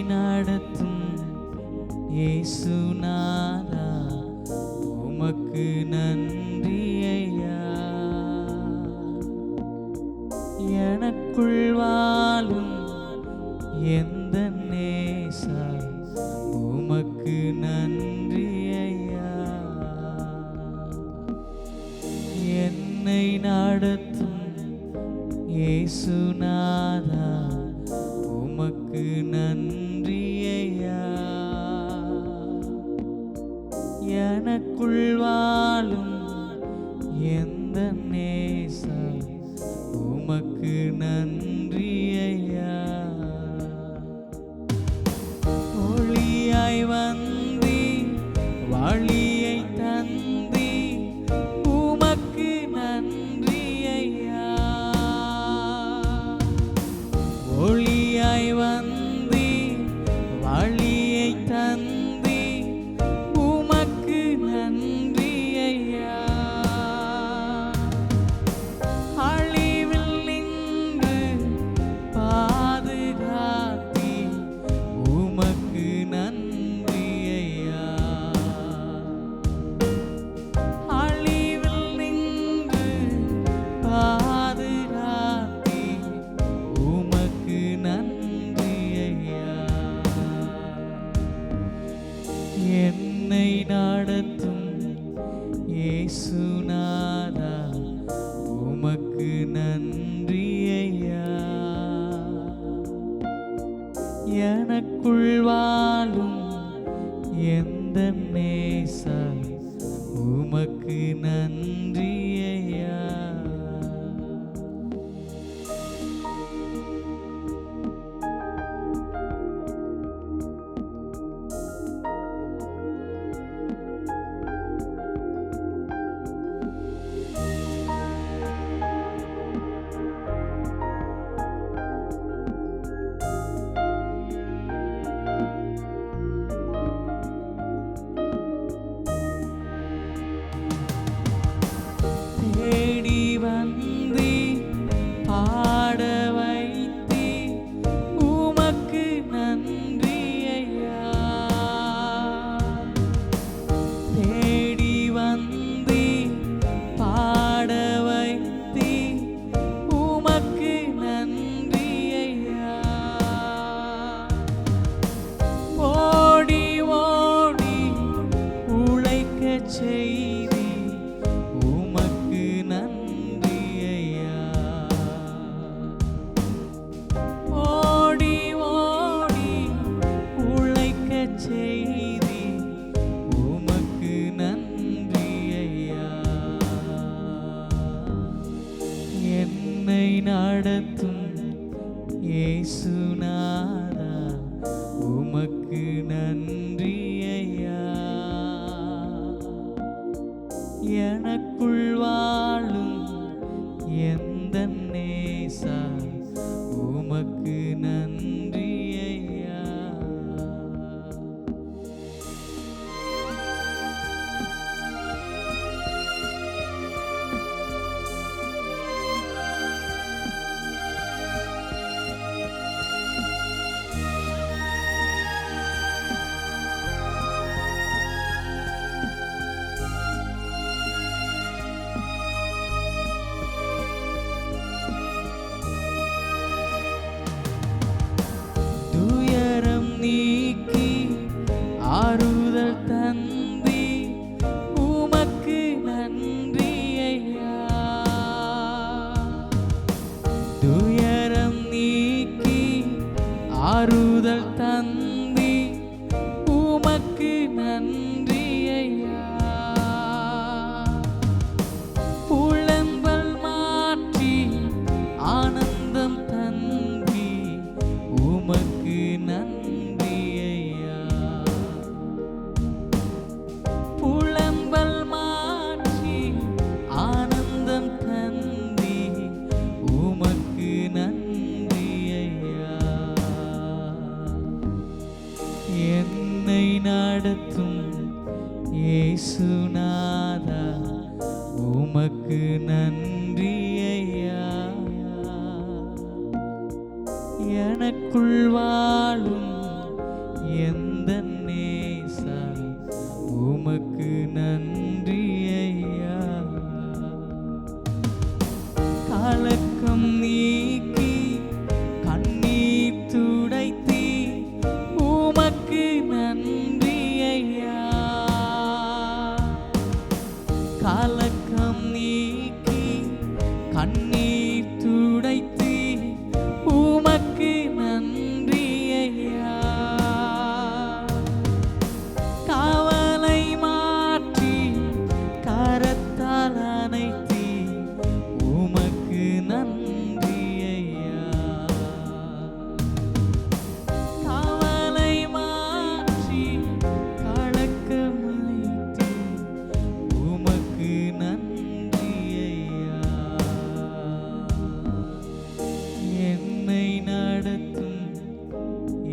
நடத்தும் இயேசுநாதா உமக்கு நன்றி ஐயா. எனக்குள் வாழும் எந்த நேசா உமக்கு நன்றி ஐயா. என்னை நடத்தும் இயேசுநாதா உமக்கு நன்றி ஐயா. எனக்குள் வாழும் எந்த நேசா உமக்கு நன்றி ஐயா. ஒளியாய் வந்தி வழியை தந்தி உமக்கு நன்றி ஐயா. ஒளியாய் வந்தி வழியை தந்தி உமக்கு நன்றி ஐயா. அழிவில் நின்று பாதுகாத்தி உமக்கு நன்றி ஐயா. அழிவில் நின்று பாதுகாத்தி உமக்கு நன்றி ஐயா. என்னை நடத்தும் இயேசுநாதா உமக்கு நன்றி ஐயா. எனக்குள் வாழும் எந்த நேசா உமக்கு நன்றி ஐயா. தேடி வந்தி பாட வைத்தி உமக்கு நன்றி ஐயா. தேடி வந்தி பாட வைத்தி உமக்கு நன்றி ஐயா. ஓடி ஓடி உழைக்கச் செய்தி உமக்கு நன்றி ஐயா. ஓடி ஓடி உழைக்கச் செய்தி உமக்கு நன்றி ஐயா. என்னை நடத்தும் இயேசுநாதா உமக்கு நன்றி ஐயா. எனக்குள் வாழும் எந்த நேசா உமக்கு நன்றி ஐயா. துயரம் நீக்கி ஆறுதல் தந்தி உமக்கு நன்றி ஐயா. துயரம் நீக்கி ஆறுதல் தந்தி உமக்கு நன்றி ஐயா. புலம்பல் மாற்றி ஆனந்தம் தந்தி உமக்கு நன்றி ஐயா. புலம்பல் மாற்றி ஆனந்தம் தந்தி உமக்கு நன்றி ஐயா. என்னை நடத்தும் இயேசுநாதா உமக்கு நன்றி ஐயா. எனக்குள் வாழும்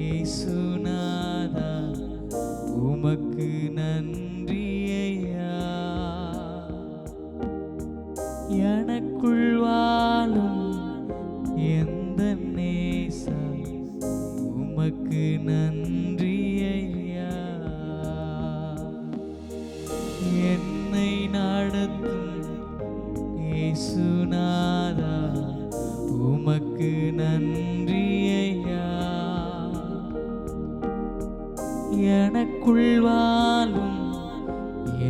இயேசுநாதா உமக்கு நன்றி ஐயா. எனக்குள் வாழும் எந்த நேசா உமக்கு நன்றி ஐயா. என்னை நடத்தும் இயேசுநாதா உமக்கு நன்றி ஐயா. எனக்குள் வாழும்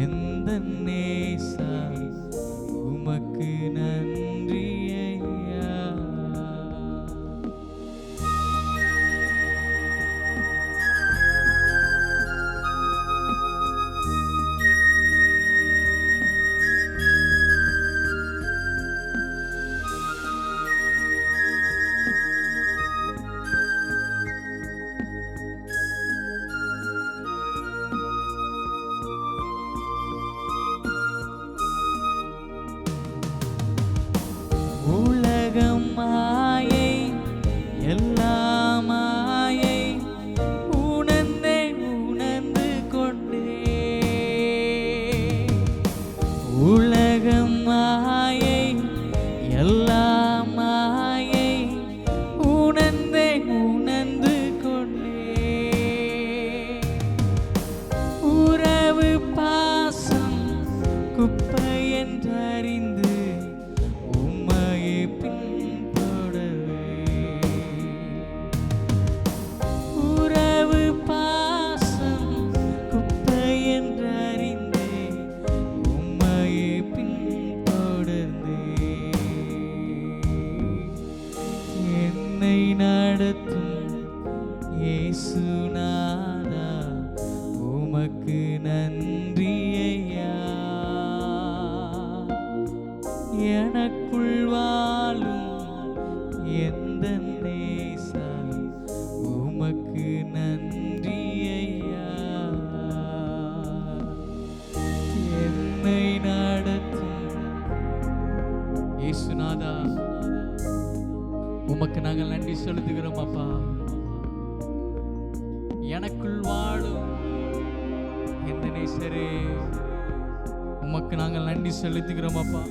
எந்த நேசா உமக்கு நன்றி ஐயா. உலகம் மாயை எல்லாம் மாயை உணர்ந்து கொண்டே. உலகம் மாயை எல்லாம் மாயை உணர்ந்து கொண்டே. உறவு பாசம் குப்பை என்றறிந்து நடத்தும் இயேசுநாதா உமக்கு நன்றி ஐயா. எனக்குள் வாழும் எந்த நேசா உமக்கு நன்றி ஐயா. என்னை நடத்தும் இயேசுநாதா உமக்கு நாங்கள் நன்றி செலுத்துகிறோம் அப்பா. எனக்குள் வாழும் எந்த நேசரே உமக்கு நாங்கள் நன்றி செலுத்துகிறோம் அப்பா.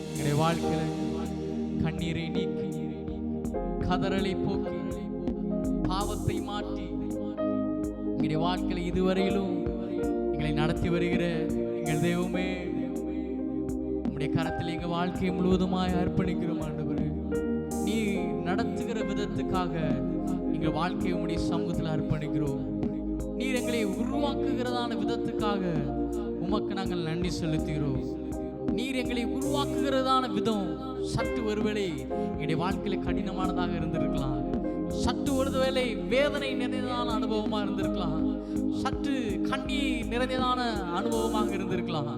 எங்களுடைய வாழ்க்கையில கண்ணீரை நீக்கி கதறலை போக்கி பாவத்தை மாற்றி எங்களுடைய வாழ்க்கையில இதுவரையிலும் எங்களை நடத்தி வருகிற எங்கள் தெய்வமே, உம்முடைய கரத்தில் எங்கள் வாழ்க்கையை முழுவதுமாய் அர்ப்பணிக்கிறோம் ஆண்டவரே. நீ நடத்துகிற விதத்துக்காக எங்கள் வாழ்க்கையை உம்முடைய சமூகத்தில் அர்ப்பணிக்கிறோம். நீர் எங்களை உருவாக்குகிறதான விதத்துக்காக உமக்கு நாங்கள் நன்றி செலுத்துகிறோம். நீர் எங்களை உருவாக்குகிறதான விதம் சற்று ஒருவேளை எங்களுடைய வாழ்க்கையில கடினமானதாக இருந்திருக்கலாம், சற்று ஒருவேளை வேதனை நிறைந்ததான அனுபவமாக இருந்திருக்கலாம், சற்று கண்ணீர் நிறைந்ததான அனுபவமாக இருந்திருக்கலாம்.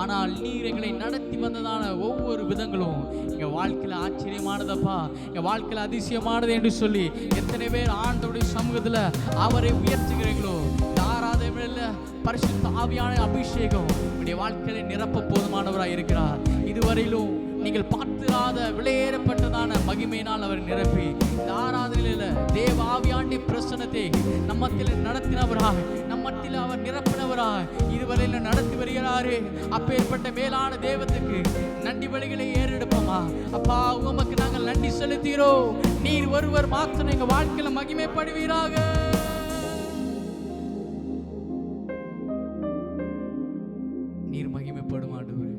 ஆனால் நீர் எங்களை நடத்தி வந்ததான ஒவ்வொரு விதங்களும் எங்கள் வாழ்க்கையில் ஆச்சரியமானதப்பா, எங்கள் வாழ்க்கையில் அதிசயமானது என்று சொல்லி எத்தனை பேர் ஆண்டவருடைய சமூகத்தில் அவரை உயர்த்துகிறீங்களோ, ஆராதனையில் பரிசுத்த ஆவியான அபிஷேகம் உடைய வாழ்க்கையில நிரப்ப போதுமானவராக இருக்கிறார். இதுவரையிலும் நீங்கள் பார்த்திராத விலையேறப்பட்டதான மகிமையினால் அவர் நிரப்பி இந்த ஆராதனையில தேவ ஆவியாண்டி பிரசன்னத்தை நம்மத்தில் நடத்தினவராக, நம்மத்தில் அவர் நிரப்பினவராக இதுவரையில நடத்தி வருகிறாரே. அப்பேற்பட்ட மேலான தேவத்துக்கு நன்றி பலிகளை ஏறெடுப்போமா அப்பா. உமக்கு நாங்கள் நன்றி செலுத்துகிறோம். நீர் ஒருவர் மாத்திரம் எங்க வாழ்க்கையில மகிமைப்படுவீராக. நீர் மகிமைப்படும் ஆண்டவரே.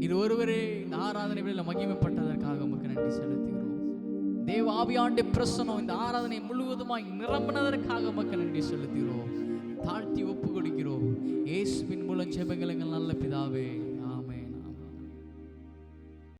நீர் ஒருவரே இந்த ஆராதனைகளில் மகிமைப்பட்டதற்காக உமக்கு நன்றி செலுத்துகிறோம். தேவ ஆவியாண்டே பிரசனம் இந்த ஆராதனை முழுவதுமாய் நிரம்பினதற்காக உமக்கு நன்றி செலுத்துகிறோம். தாழ்த்தி ஒப்பு கொடுக்கிறோம். இயேசுவின் மூலம் ஜெபங்கள் எங்கள் நல்ல பிதாவே.